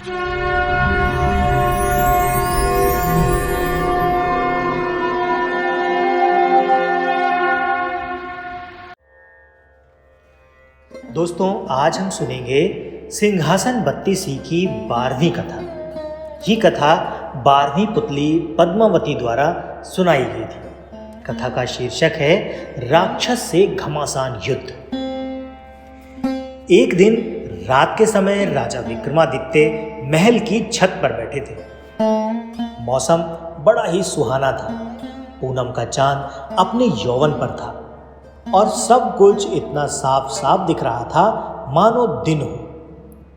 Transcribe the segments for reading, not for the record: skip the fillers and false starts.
दोस्तों, आज हम सुनेंगे सिंहासन बत्तीसी की 12वीं कथा। ये कथा 12वीं पुतली पद्मावती द्वारा सुनाई गई थी। कथा का शीर्षक है राक्षस से घमासान युद्ध। एक दिन रात के समय राजा विक्रमादित्य महल की छत पर बैठे थे। मौसम बड़ा ही सुहाना था। पूनम का चांद अपने यौवन पर था और सब कुछ इतना साफ साफ दिख रहा था मानो दिन हो।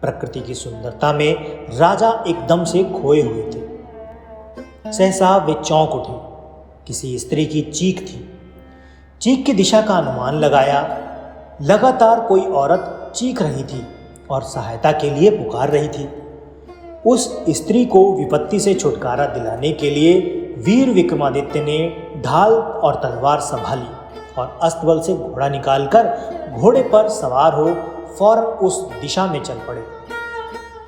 प्रकृति की सुंदरता में राजा एकदम से खोए हुए थे। सहसा वे चौंक उठे। किसी स्त्री की चीख थी। चीख की दिशा का अनुमान लगाया। लगातार कोई औरत चीख रही थी और सहायता के लिए पुकार रही थी। उस स्त्री को विपत्ति से छुटकारा दिलाने के लिए वीर विक्रमादित्य ने ढाल और तलवार संभाली और अस्तबल से घोड़ा निकालकर घोड़े पर सवार हो फौरन उस दिशा में चल पड़े।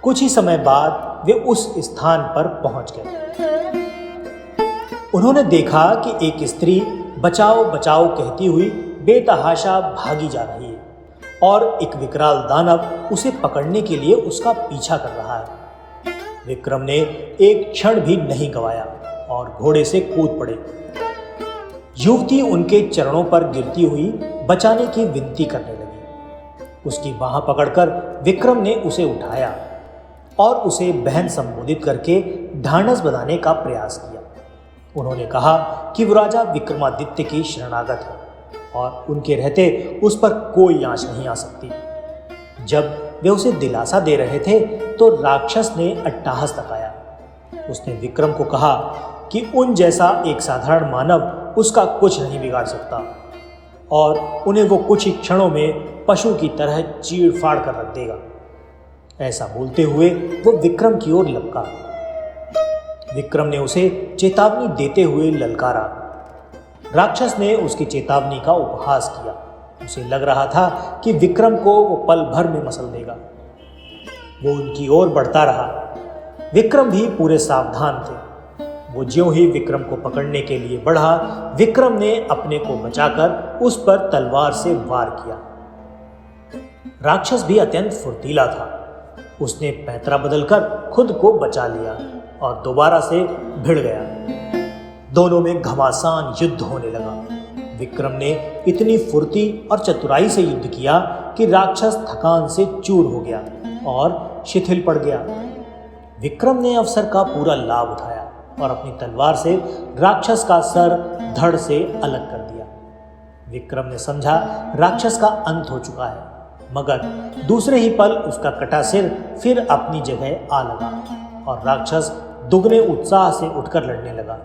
कुछ ही समय बाद वे उस स्थान पर पहुंच गए। उन्होंने देखा कि एक स्त्री बचाओ बचाओ कहती हुई बेतहाशा भागी जा रही है और एक विकराल दानव उसे पकड़ने के लिए उसका पीछा कर रहा है। विक्रम ने एक क्षण भी नहीं गंवाया और घोड़े से कूद पड़े। युवती उनके चरणों पर गिरती हुई बचाने की विनती करने लगी। उसकी बाह पकड़कर विक्रम ने उसे उठाया और उसे बहन संबोधित करके ढांढस बंधाने का प्रयास किया। उन्होंने कहा कि वो राजा विक्रमादित्य की शरणागत है और उनके रहते उस पर कोई आंच नहीं आ सकती। जब वे उसे दिलासा दे रहे थे तो राक्षस ने अट्टहास तकाया। उसने विक्रम को कहा कि उन जैसा एक साधारण मानव उसका कुछ नहीं बिगाड़ सकता और उन्हें वो कुछ ही क्षणों में पशु की तरह चीड़ फाड़ कर रख देगा। ऐसा बोलते हुए वो विक्रम की ओर लपका। विक्रम ने उसे चेतावनी देते हुए ललकारा। राक्षस ने उसकी चेतावनी का उपहास किया। उसे लग रहा था कि विक्रम को वो पल भर में मसल देगा। वो उनकी ओर बढ़ता रहा। विक्रम भी पूरे सावधान थे। वो ज्यों ही विक्रम को पकड़ने के लिए बढ़ा, विक्रम ने अपने को बचाकर उस पर तलवार से वार किया। राक्षस भी अत्यंत फुर्तीला था। उसने पैंतरा बदलकर खुद को बचा लिया और दोबारा से भिड़ गया। दोनों में घमासान युद्ध होने लगा। विक्रम ने इतनी फुर्ती और चतुराई से युद्ध किया कि राक्षस थकान से चूर हो गया और शिथिल पड़ गया। विक्रम ने अवसर का पूरा लाभ उठाया और अपनी तलवार से राक्षस का सर धड़ से अलग कर दिया। विक्रम ने समझा राक्षस का अंत हो चुका है, मगर दूसरे ही पल उसका कटा सिर फिर अपनी जगह आ लगा और राक्षस दुगने उत्साह से उठकर लड़ने लगा।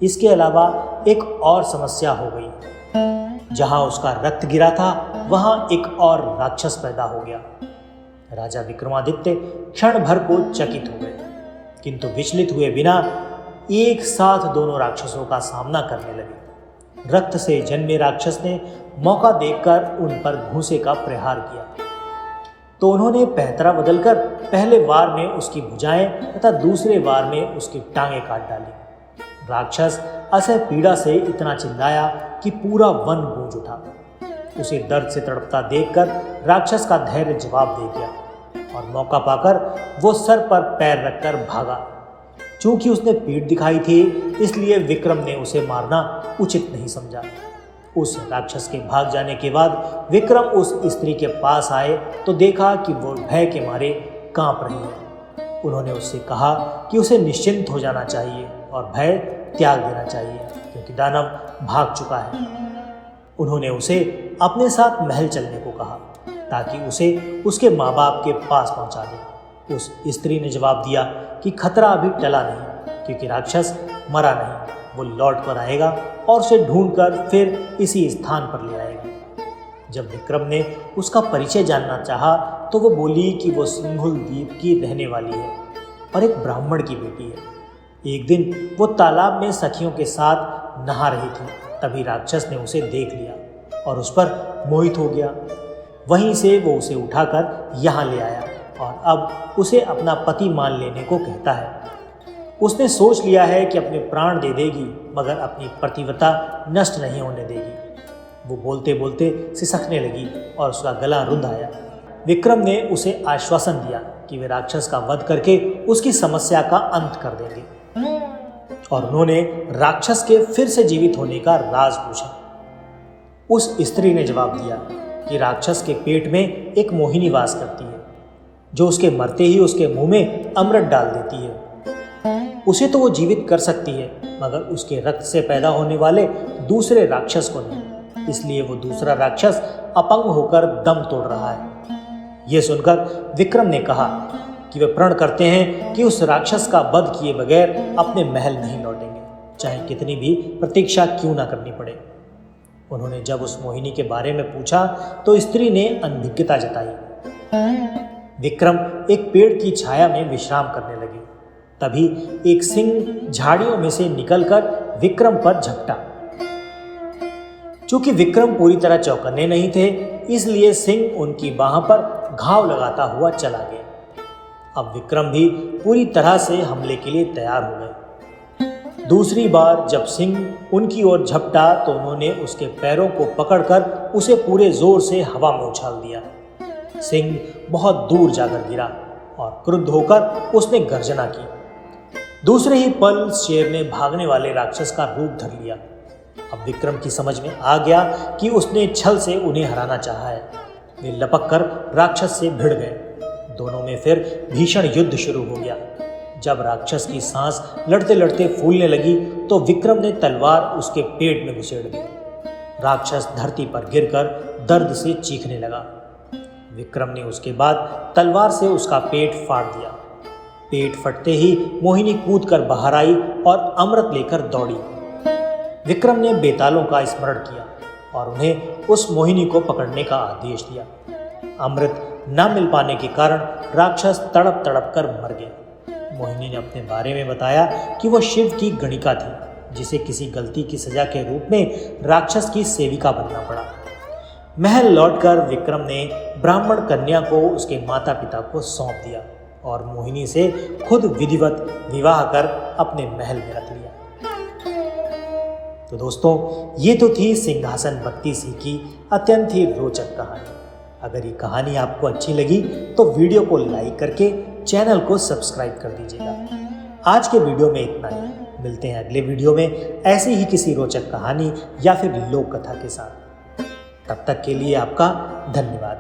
इसके अलावा एक और समस्या हो गई। जहां उसका रक्त गिरा था वहां एक और राक्षस पैदा हो गया। राजा विक्रमादित्य क्षण भर को चकित हो गए, किंतु विचलित हुए बिना एक साथ दोनों राक्षसों का सामना करने लगे। रक्त से जन्मे राक्षस ने मौका देखकर उन पर घूंसे का प्रहार किया तो उन्होंने पैंतरा बदलकर पहले वार में उसकी भुजाएं तथा दूसरे वार में उसकी टांगें काट डाली। राक्षस असह पीड़ा से इतना चिल्लाया कि पूरा वन गूंज उठा। उसे दर्द से तड़पता देखकर राक्षस का धैर्य जवाब दे गया और मौका पाकर वो सर पर पैर रखकर भागा। चूंकि उसने पीठ दिखाई थी, इसलिए विक्रम ने उसे मारना उचित नहीं समझा। उस राक्षस के भाग जाने के बाद विक्रम उस स्त्री के पास आए तो देखा कि वो भय के मारे कांप रही है। उन्होंने उससे कहा कि उसे निश्चिंत हो जाना चाहिए और भय त्याग देना चाहिए, क्योंकि दानव भाग चुका है। उन्होंने उसे अपने साथ महल चलने को कहा ताकि उसे उसके माँ बाप के पास पहुँचा दे। उस स्त्री ने जवाब दिया कि खतरा अभी टला नहीं, क्योंकि राक्षस मरा नहीं। वो लौट कर आएगा और उसे ढूंढकर फिर इसी स्थान पर ले आएगा। जब विक्रम ने उसका परिचय जानना चाहा तो वो बोली कि वो सिंघुल द्वीप की रहने वाली है और एक ब्राह्मण की बेटी है। एक दिन वो तालाब में सखियों के साथ नहा रही थी, तभी राक्षस ने उसे देख लिया और उस पर मोहित हो गया। वहीं से वो उसे उठाकर यहाँ ले आया और अब उसे अपना पति मान लेने को कहता है। उसने सोच लिया है कि अपने प्राण दे देगी मगर अपनी प्रतिवता नष्ट नहीं होने देगी। वो बोलते बोलते सिसकने लगी और उसका गला रुंध आया। विक्रम ने उसे आश्वासन दिया कि वे राक्षस का वध करके उसकी समस्या का अंत कर देंगे और उन्होंने राक्षस के फिर से जीवित होने का राज पूछा। उस स्त्री ने जवाब दिया कि राक्षस के पेट में एक मोहिनी वास करती है जो उसके मरते ही उसके मुंह में अमृत डाल देती है। उसे तो वो जीवित कर सकती है मगर उसके रक्त से पैदा होने वाले दूसरे राक्षस को नहीं। इसलिए वो दूसरा राक्षस अपंग होकर दम तोड़ रहा है। यह सुनकर विक्रम ने कहा कि वे प्रण करते हैं कि उस राक्षस का वध किए बगैर अपने महल नहीं लौटेंगे, चाहे कितनी भी प्रतीक्षा क्यों ना करनी पड़े। उन्होंने जब उस मोहिनी के बारे में पूछा तो स्त्री ने अनभिज्ञता जताई। विक्रम एक पेड़ की छाया में विश्राम करने लगे। तभी एक सिंह झाड़ियों में से निकलकर विक्रम पर झपटा। चूंकि विक्रम पूरी तरह चौकन्ने नहीं थे, इसलिए सिंह उनकी बाह पर घाव लगाता हुआ चला गया। अब विक्रम भी पूरी तरह से हमले के लिए तैयार हो गए। दूसरी बार जब सिंह उनकी ओर झपटा तो उन्होंने उसके पैरों को पकड़कर उसे पूरे जोर से हवा में उछाल दिया। सिंह बहुत दूर जाकर गिरा और क्रुद्ध होकर उसने गर्जना की। दूसरे ही पल शेर ने भागने वाले राक्षस का रूप धर लिया। अब विक्रम की समझ में आ गया कि उसने छल से उन्हें हराना चाहा है। वे लपक कर राक्षस से भिड़ गए। दोनों में फिर भीषण युद्ध शुरू हो गया। जब राक्षस की सांस लड़ते लड़ते फूलने लगी तो विक्रम ने तलवार उसके पेट में घुसेड़ दी। राक्षस धरती पर गिरकर दर्द से चीखने लगा। विक्रम ने उसके बाद तलवार से उसका पेट फाड़ दिया। पेट फटते ही मोहिनी कूद कर बाहर आई और अमृत लेकर दौड़ी। विक्रम ने बेतालों का स्मरण किया और उन्हें उस मोहिनी को पकड़ने का आदेश दिया। अमृत न मिल पाने के कारण राक्षस तड़प तड़प कर मर गया। मोहिनी ने अपने बारे में बताया कि वह शिव की गणिका थी जिसे किसी गलती की सजा के रूप में राक्षस की सेविका बनना पड़ा। महल लौटकर विक्रम ने ब्राह्मण कन्या को उसके माता पिता को सौंप दिया और मोहिनी से खुद विधिवत विवाह कर अपने महल में रख लिया। तो दोस्तों, ये तो थी सिंहासन बत्ती सिंह की अत्यंत ही रोचक कहानी। अगर ये कहानी आपको अच्छी लगी तो वीडियो को लाइक करके चैनल को सब्सक्राइब कर दीजिएगा। आज के वीडियो में इतना ही। मिलते हैं अगले वीडियो में ऐसी ही किसी रोचक कहानी या फिर लोक कथा के साथ। तब तक के लिए आपका धन्यवाद।